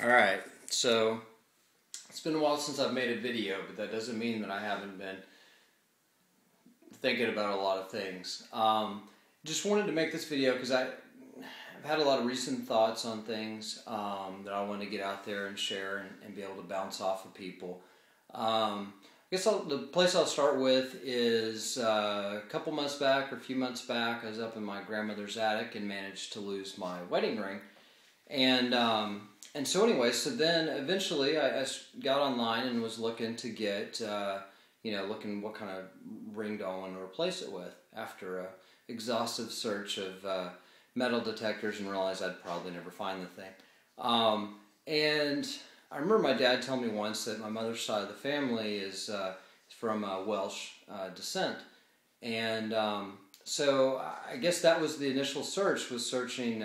Alright, so it's been a while since I've made a video, but that doesn't mean that I haven't been thinking about a lot of things. Just wanted to make this video because I've had a lot of recent thoughts on things that I want to get out there and share and be able to bounce off of people. I guess the place I'll start with is a couple months back or a few months back, I was up in my grandmother's attic and managed to lose my wedding ring. And so anyway, so then eventually I got online and was looking to get, looking what kind of ring do I want to replace it with after a exhaustive search of metal detectors and realized I'd probably never find the thing. And I remember my dad telling me once that my mother's side of the family is from Welsh descent. And so I guess that was the initial search, was searching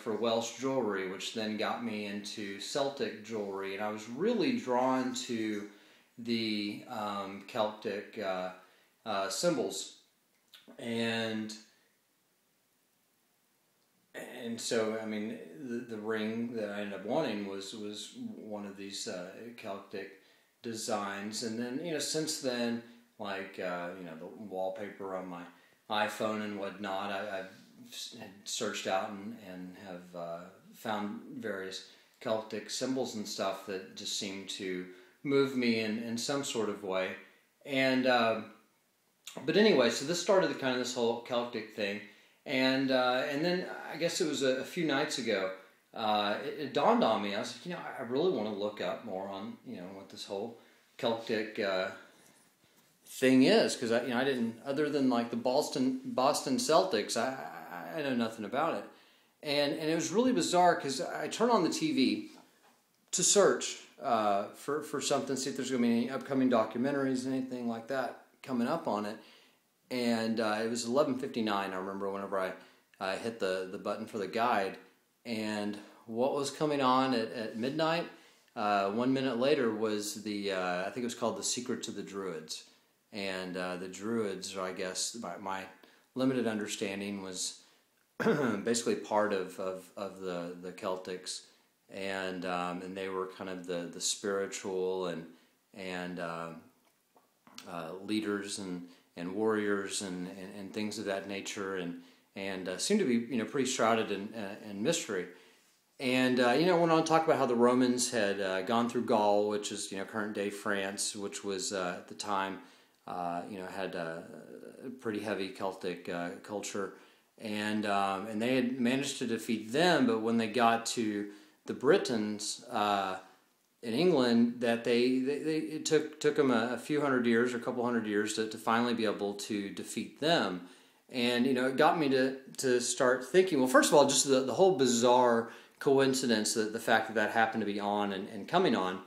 for Welsh jewelry, which then got me into Celtic jewelry. And I was really drawn to the Celtic symbols. And so, I mean, the ring that I ended up wanting was one of these Celtic designs. And then, since then, like, the wallpaper on my iPhone and whatnot, I've had searched out and have found various Celtic symbols and stuff that just seem to move me in some sort of way. And but anyway, so this started this whole Celtic thing, and then I guess it was a few nights ago, it dawned on me. I was like, I really want to look up more on what this whole Celtic thing is, because I didn't, other than like the Boston Celtics, I know nothing about it. And it was really bizarre because I turned on the TV to search for something, see if there's going to be any upcoming documentaries, anything like that coming up on it. And it was 11:59, I remember, whenever I hit the button for the guide. And what was coming on at midnight, 1 minute later, was I think it was called The Secret to the Druids. And the Druids, I guess, my limited understanding, was basically part of the Celtics, and they were kind of the spiritual and leaders and warriors and things of that nature, and seemed to be pretty shrouded in mystery. And went on to talk about how the Romans had gone through Gaul, which is current day France, which was at the time had a pretty heavy Celtic culture. And they had managed to defeat them, but when they got to the Britons in England, that it took them a few hundred years or a couple hundred years to finally be able to defeat them. And it got me to start thinking, well, first of all, just the whole bizarre coincidence, that the fact that happened to be on and coming on,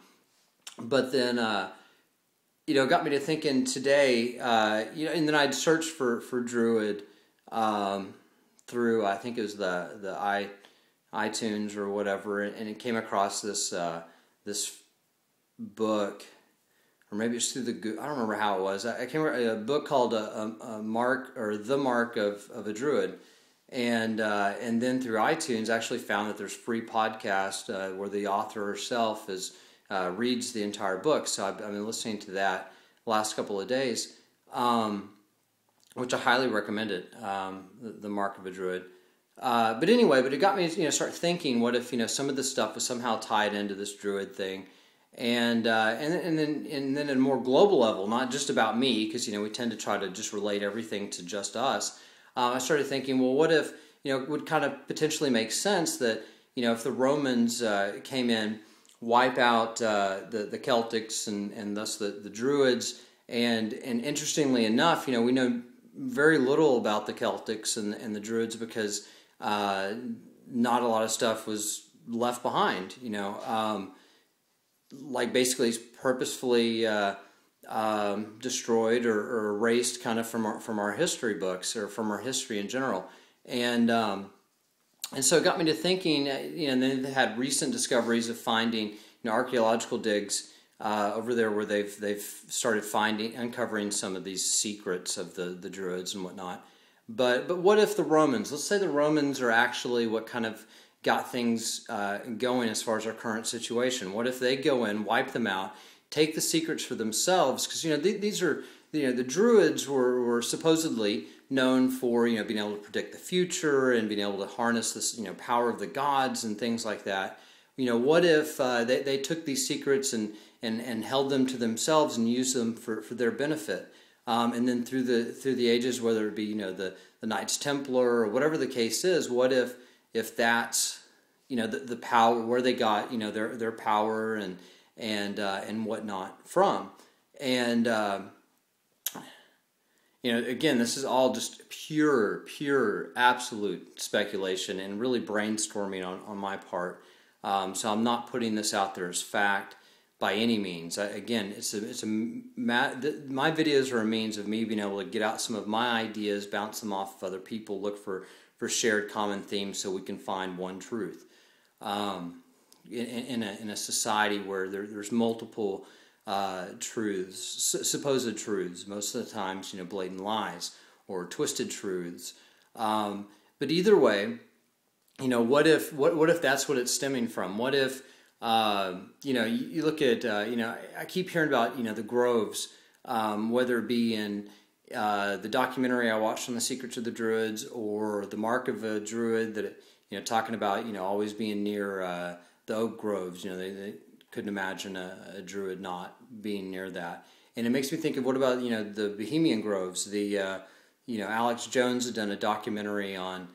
but then got me to thinking today, and then I'd searched for Druid through, I think it was the iTunes or whatever, and it came across this book, or maybe it's through I don't remember how it was. I came across a book called The Mark of a Druid, and then through iTunes I actually found that there's free podcast where the author herself reads the entire book. So I've been listening to that last couple of days, which I highly recommend it, the Mark of a Druid. But it got me to start thinking, what if some of this stuff was somehow tied into this Druid thing, and then at a more global level, not just about me, because we tend to try to just relate everything to just us. I started thinking, well, what if it would kind of potentially make sense that if the Romans came in, wipe out the Celtics and thus the Druids, and interestingly enough, we know very little about the Celtics and the Druids because not a lot of stuff was left behind. Like basically purposefully destroyed or erased kind of from our history books, or from our history in general, and so it got me to thinking. And then they had recent discoveries of finding archaeological digs over there where they've started uncovering some of these secrets of the Druids and whatnot. But what if the Romans? Let's say the Romans are actually what kind of got things going as far as our current situation? What if they go in, wipe them out, take the secrets for themselves? Because these are the Druids were supposedly known for being able to predict the future and being able to harness this power of the gods and things like that. What if they took these secrets and held them to themselves and used them for their benefit? And then through the ages, whether it be the Knights Templar or whatever the case is, what if that's the power, where they got their power and whatnot from? And again, this is all just pure absolute speculation and really brainstorming on my part. So I'm not putting this out there as fact by any means. My videos are a means of me being able to get out some of my ideas, bounce them off of other people, look for shared common themes so we can find one truth. In a society where there's multiple truths, supposed truths, most of the times blatant lies or twisted truths. But either way, what if that's what it's stemming from? What if you look at I keep hearing about the groves, whether it be in the documentary I watched on the Secrets of the Druids or the Mark of a Druid, that talking about always being near the oak groves. They couldn't imagine a Druid not being near that. And it makes me think of, what about the Bohemian groves? The Alex Jones had done a documentary on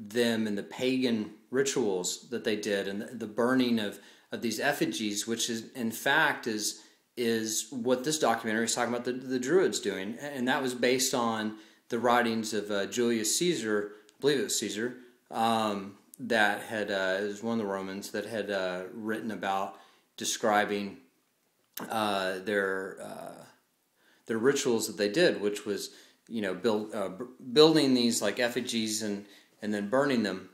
them and the pagan rituals that they did, and the burning of these effigies, which is in fact is what this documentary is talking about the Druids doing. And that was based on the writings of Julius Caesar, I believe it was Caesar, that had it was one of the Romans that had written about describing their rituals that they did, which was building these like effigies and then burning them.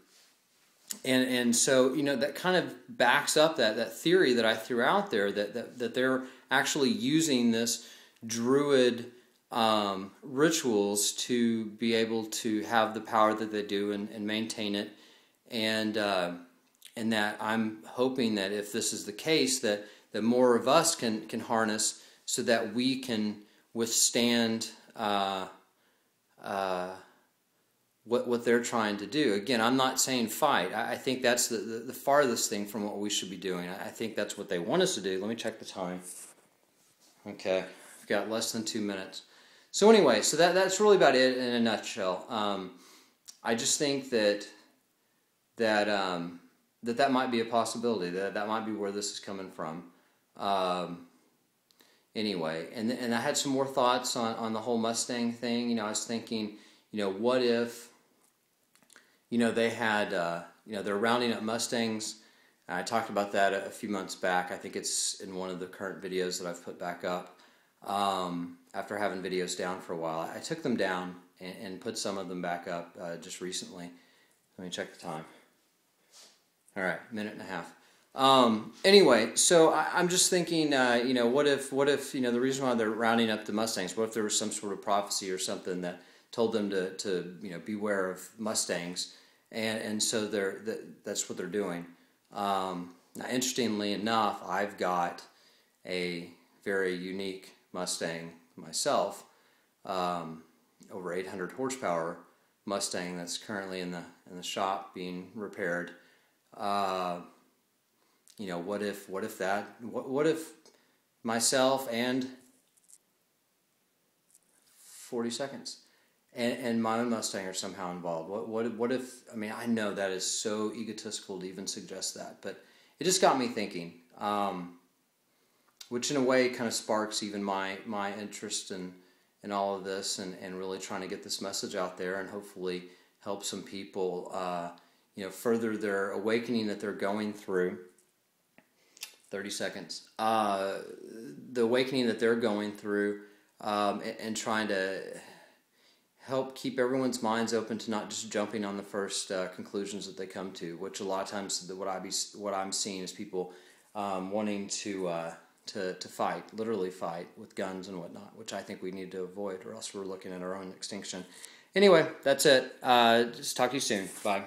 And so that kind of backs up that theory that I threw out there, that they're actually using this Druid rituals to be able to have the power that they do and maintain it, and that I'm hoping that if this is the case, that more of us can harness so that we can withstand what they're trying to do. Again, I'm not saying fight. I think that's the farthest thing from what we should be doing. I think that's what they want us to do. Let me check the time. Okay, I've got less than 2 minutes. So anyway, so that's really about it in a nutshell. I just think that might be a possibility. That might be where this is coming from. Anyway, and I had some more thoughts on the whole Mustang thing. I was thinking, what if, they had, they're rounding up Mustangs. I talked about that a few months back. I think it's in one of the current videos that I've put back up. After having videos down for a while, I took them down and put some of them back up just recently. Let me check the time. All right, minute and a half. Anyway, so I'm just thinking, what if the reason why they're rounding up the Mustangs, what if there was some sort of prophecy or something that told them to beware of Mustangs, and so that's what they're doing. Now, interestingly enough, I've got a very unique Mustang myself, over 800 horsepower Mustang that's currently in the shop being repaired. What if myself and 40 seconds and my own Mustang are somehow involved? What if, I know that is so egotistical to even suggest that, but it just got me thinking, which in a way kind of sparks even my interest in all of this and really trying to get this message out there and hopefully help some people further their awakening that they're going through. 30 seconds. The awakening that they're going through, and trying to help keep everyone's minds open to not just jumping on the first conclusions that they come to, which a lot of times what I'm seeing is people wanting to fight, literally fight with guns and whatnot, which I think we need to avoid, or else we're looking at our own extinction. Anyway, that's it. Just talk to you soon. Bye.